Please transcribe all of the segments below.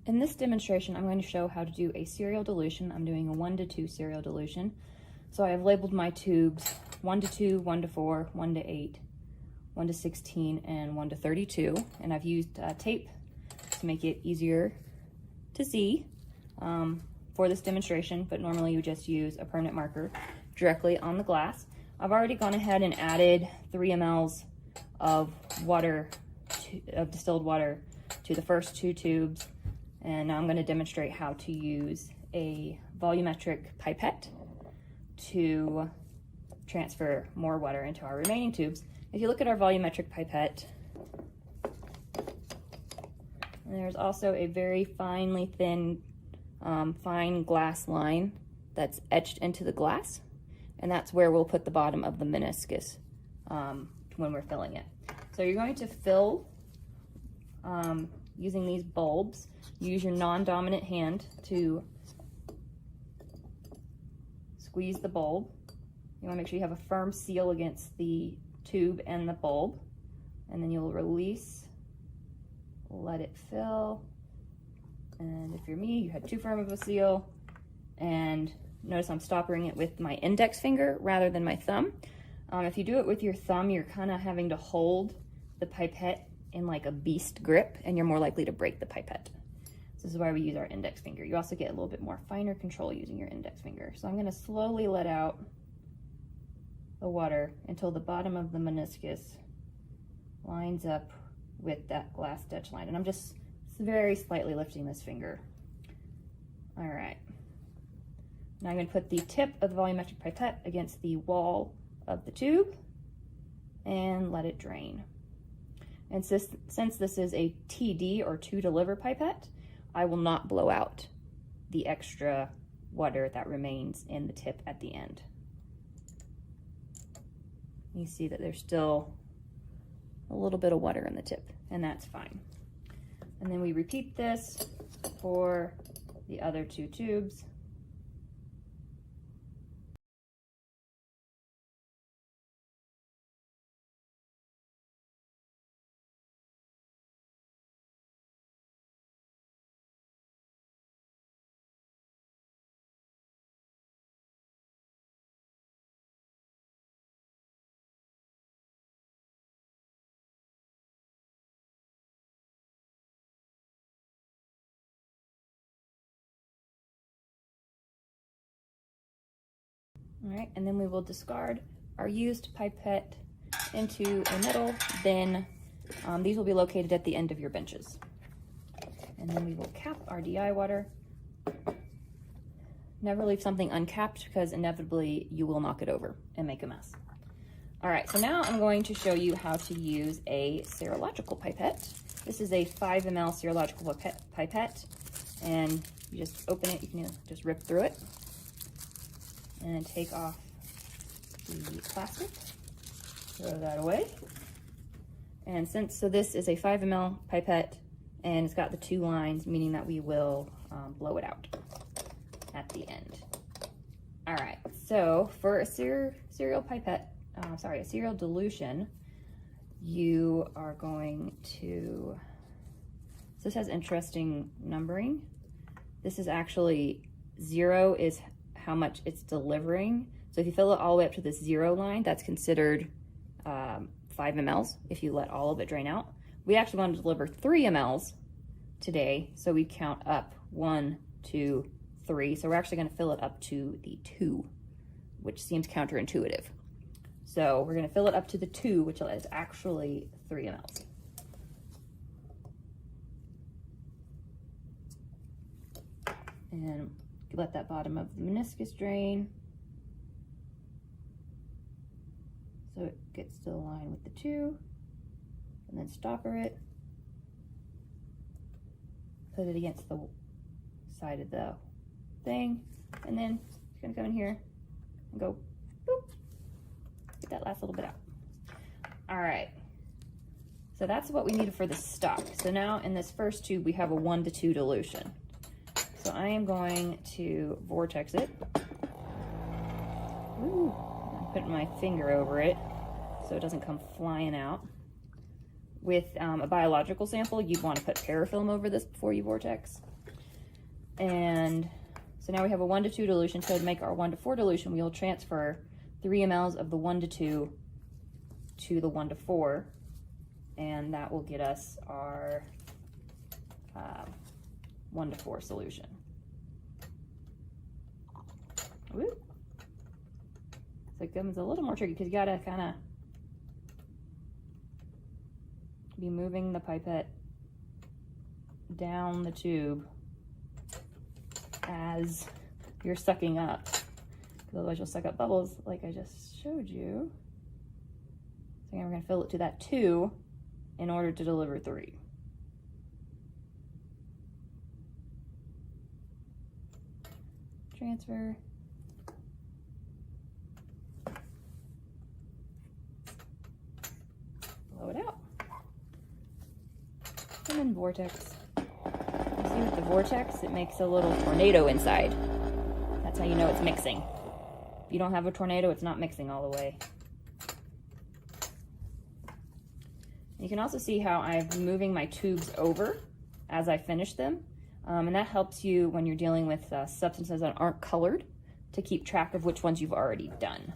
In this demonstration, I'm going to show how to do a serial dilution. I'm doing a 1 to 2 serial dilution. So I have labeled my tubes 1 to 2, 1 to 4, 1 to 8, 1 to 16, and 1 to 32. And I've used tape to make it easier to see for this demonstration, but normally you just use a permanent marker directly on the glass. I've already gone ahead and added 3 mLs of water, of distilled water, to the first 2 tubes. And now I'm going to demonstrate how to use a volumetric pipette to transfer more water into our remaining tubes. If you look at our volumetric pipette, there's also a very finely thin, fine glass line that's etched into the glass, and that's where we'll put the bottom of the meniscus when we're filling it. So you're going to fill using these bulbs. Use your non-dominant hand to squeeze the bulb. You want to make sure you have a firm seal against the tube and the bulb, and then you'll release, let it fill. And if you're me, you had too firm of a seal. And notice I'm stopping it with my index finger rather than my thumb. If you do it with your thumb, you're kind of having to hold the pipette in like a beast grip, and you're more likely to break the pipette. So this is why we use our index finger. You also get a little bit more finer control using your index finger. So I'm going to slowly let out the water until the bottom of the meniscus lines up with that glass edge line. And I'm just very slightly lifting this finger. All right. Now I'm going to put the tip of the volumetric pipette against the wall of the tube and let it drain. And since this is a TD, or to deliver pipette, I will not blow out the extra water that remains in the tip at the end. You see that there's still a little bit of water in the tip, and that's fine. And then we repeat this for the other 2 tubes. All right, and then we will discard our used pipette into a metal bin. These will be located at the end of your benches. And then we will cap our DI water. Never leave something uncapped, because inevitably you will knock it over and make a mess. All right, so now I'm going to show you how to use a serological pipette. This is a 5 ml serological pipette, and you just open it, you can just rip through it and take off the plastic, throw that away. And so this is a 5 ml pipette, and it's got the 2 lines, meaning that we will blow it out at the end. All right, so for a serial dilution, you are going to, so this has interesting numbering. This is actually 0 is how much it's delivering. So if you fill it all the way up to the 0 line, that's considered 5 mLs if you let all of it drain out. We actually want to deliver 3 mLs today, so we count up 1, 2, 3. So we're actually going to fill it up to the 2, which seems counterintuitive. So we're going to fill it up to the 2, which is actually 3 mLs. And let that bottom of the meniscus drain so it gets to align with the 2, and then stopper it, put it against the side of the thing, and then it's going to come in here and go boop, get that last little bit out. All right, so that's what we needed for the stock. So now in this first tube we have a 1 to 2 dilution. So I am going to vortex it. Ooh, I'm putting my finger over it so it doesn't come flying out. With a biological sample, you'd want to put parafilm over this before you vortex. And so now we have a 1 to 2 dilution. So to make our 1 to 4 dilution, we will transfer 3 mLs of the 1 to 2 to the 1 to 4, and that will get us our 1 to 4 solution. Woo. So it becomes a little more tricky because you gotta kind of be moving the pipette down the tube as you're sucking up, because otherwise you'll suck up bubbles like I just showed you. So again, we're going to fill it to that 2 in order to deliver 3. Transfer. Blow it out. And then vortex. You see with the vortex, it makes a little tornado inside. That's how you know it's mixing. If you don't have a tornado, it's not mixing all the way. You can also see how I'm moving my tubes over as I finish them. And that helps you when you're dealing with substances that aren't colored to keep track of which ones you've already done.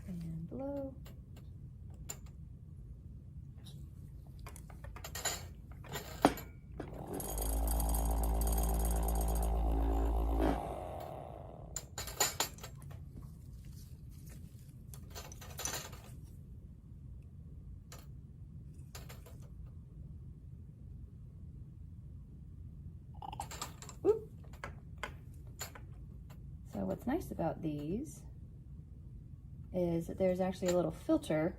And blow. So what's nice about these is that there's actually a little filter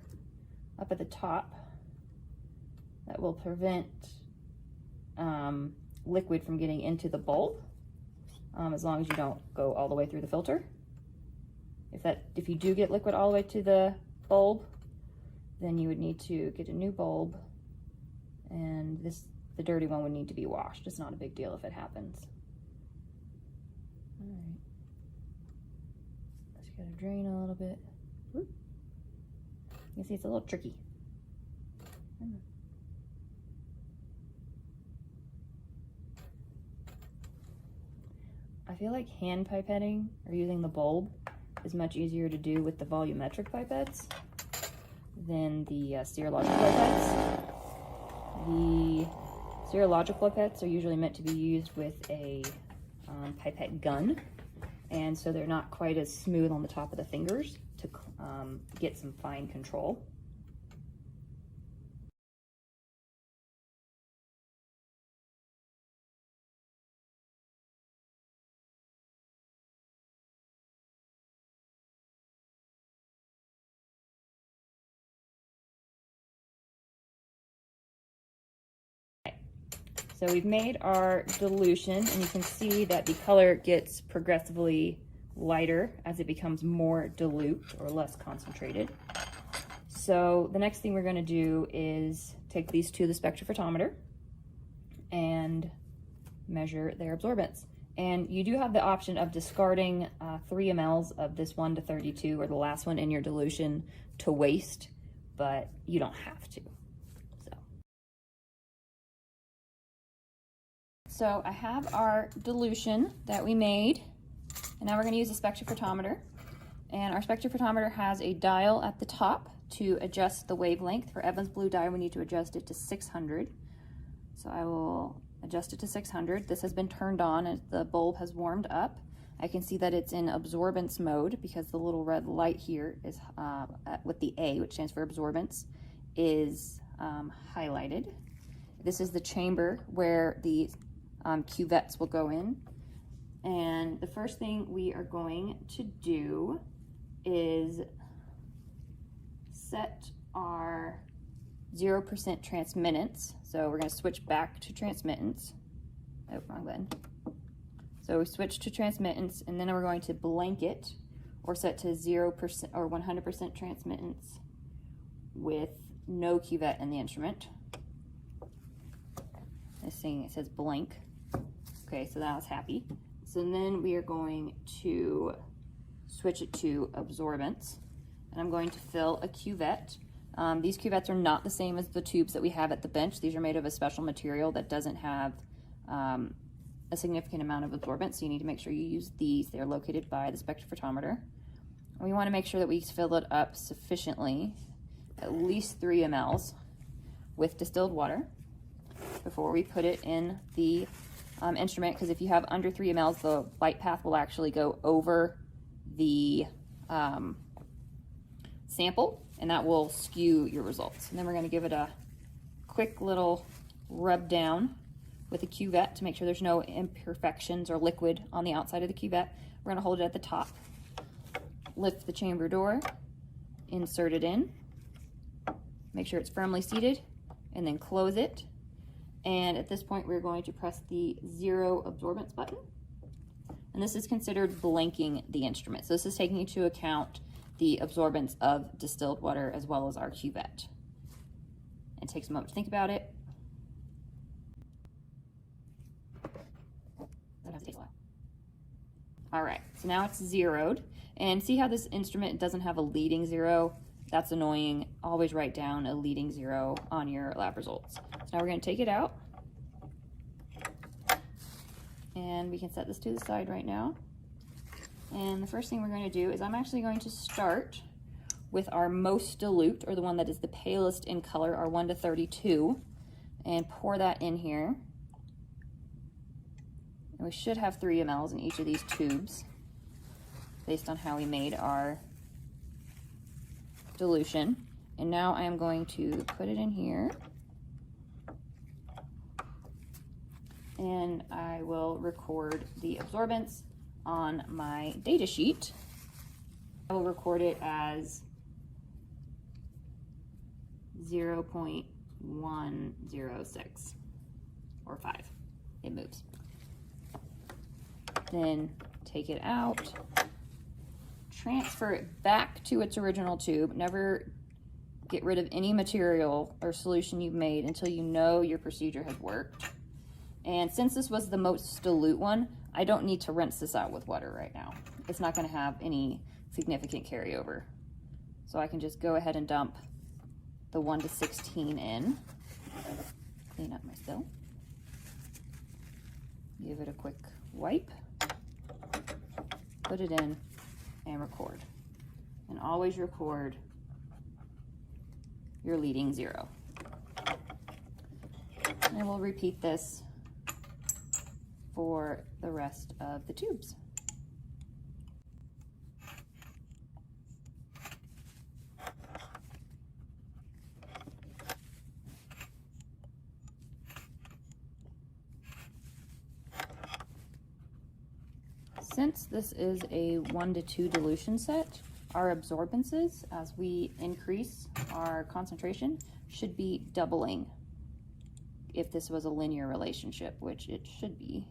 up at the top that will prevent liquid from getting into the bulb, as long as you don't go all the way through the filter. If you do get liquid all the way to the bulb, then you would need to get a new bulb, and the dirty one would need to be washed. It's not a big deal if it happens. All right. Just gotta drain a little bit. Whoop. You can see it's a little tricky. I feel like hand pipetting or using the bulb is much easier to do with the volumetric pipettes than the serological pipettes. The serological pipettes are usually meant to be used with a pipette gun, and so they're not quite as smooth on the top of the fingers to get some fine control. So we've made our dilution, and you can see that the color gets progressively lighter as it becomes more dilute or less concentrated. So the next thing we're going to do is take these to the spectrophotometer and measure their absorbance. And you do have the option of discarding 3 mLs of this 1 to 32 or the last one in your dilution to waste, but you don't have to. So I have our dilution that we made, and now we're going to use a spectrophotometer. And our spectrophotometer has a dial at the top to adjust the wavelength. For Evans blue dye, we need to adjust it to 600. So I will adjust it to 600. This has been turned on and the bulb has warmed up. I can see that it's in absorbance mode because the little red light here is with the A, which stands for absorbance, is highlighted. This is the chamber where the cuvettes will go in. And the first thing we are going to do is set our 0% transmittance. So we're going to switch back to transmittance. Oh, wrong button. So we switch to transmittance, and then we're going to blanket or set to 0% or 100% transmittance with no cuvette in the instrument. This thing, it says blank. Okay, so that was happy. So then we are going to switch it to absorbance, and I'm going to fill a cuvette. These cuvettes are not the same as the tubes that we have at the bench. These are made of a special material that doesn't have a significant amount of absorbance, so you need to make sure you use these. They're located by the spectrophotometer. And we want to make sure that we fill it up sufficiently, at least 3 mLs, with distilled water before we put it in the instrument, because if you have under 3 mLs, the light path will actually go over the sample, and that will skew your results. And then we're going to give it a quick little rub down with a cuvette to make sure there's no imperfections or liquid on the outside of the cuvette. We're going to hold it at the top, lift the chamber door, insert it in, make sure it's firmly seated, and then close it. And at this point, we're going to press the 0 absorbance button. And this is considered blanking the instrument. So this is taking into account the absorbance of distilled water as well as our cuvette. It takes a moment to think about it. All right, so now it's zeroed. And see how this instrument doesn't have a leading 0? That's annoying. Always write down a leading 0 on your lab results. So now we're going to take it out. And we can set this to the side right now. And the first thing we're going to do is I'm actually going to start with our most dilute, or the one that is the palest in color, our 1 to 32, and pour that in here. And we should have 3 mLs in each of these tubes based on how we made our dilution. And now I am going to put it in here, and I will record the absorbance on my data sheet. I will record it as 0.106 or 5. It moves. Then take it out, transfer it back to its original tube. Never get rid of any material or solution you've made until you know your procedure has worked. And since this was the most dilute one, I don't need to rinse this out with water right now. It's not going to have any significant carryover. So I can just go ahead and dump the 1 to 16 in. Clean up my still. Give it a quick wipe. Put it in and record. And always record your leading 0. And we'll repeat this for the rest of the tubes. Since this is a 1 to 2 dilution set, our absorbances, as we increase our concentration, should be doubling if this was a linear relationship, which it should be.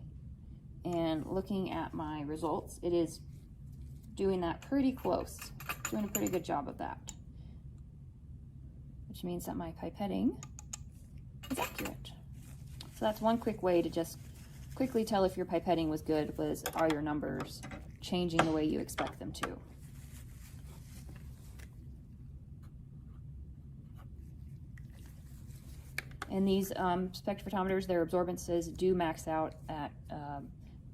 And looking at my results, it is doing that pretty close, doing a pretty good job of that, which means that my pipetting is accurate. So that's one quick way to just quickly tell if your pipetting was good, are your numbers changing the way you expect them to. And these spectrophotometers, their absorbances do max out at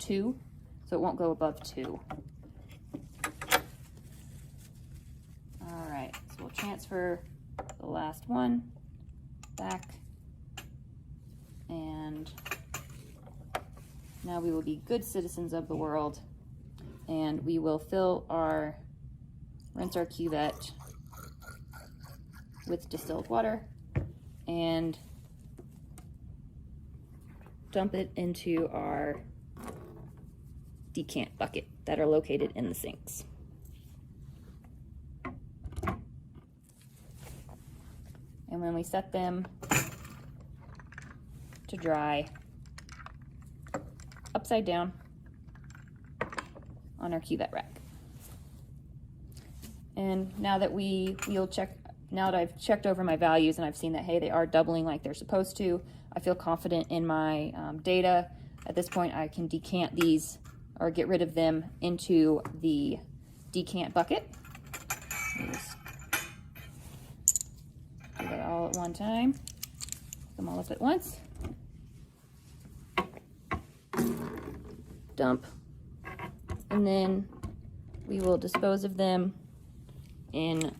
2, so it won't go above 2. All right, so we'll transfer the last one back, and now we will be good citizens of the world, and we will rinse our cuvette with distilled water and dump it into our decant bucket that are located in the sinks. And when we set them to dry, upside down on our cuvette rack. And now that we'll check now that I've checked over my values and I've seen that, hey, they are doubling like they're supposed to, I feel confident in my data. At this point, I can decant these or get rid of them into the decant bucket. Just do that all at one time. Put them all up at once. Dump. And then we will dispose of them in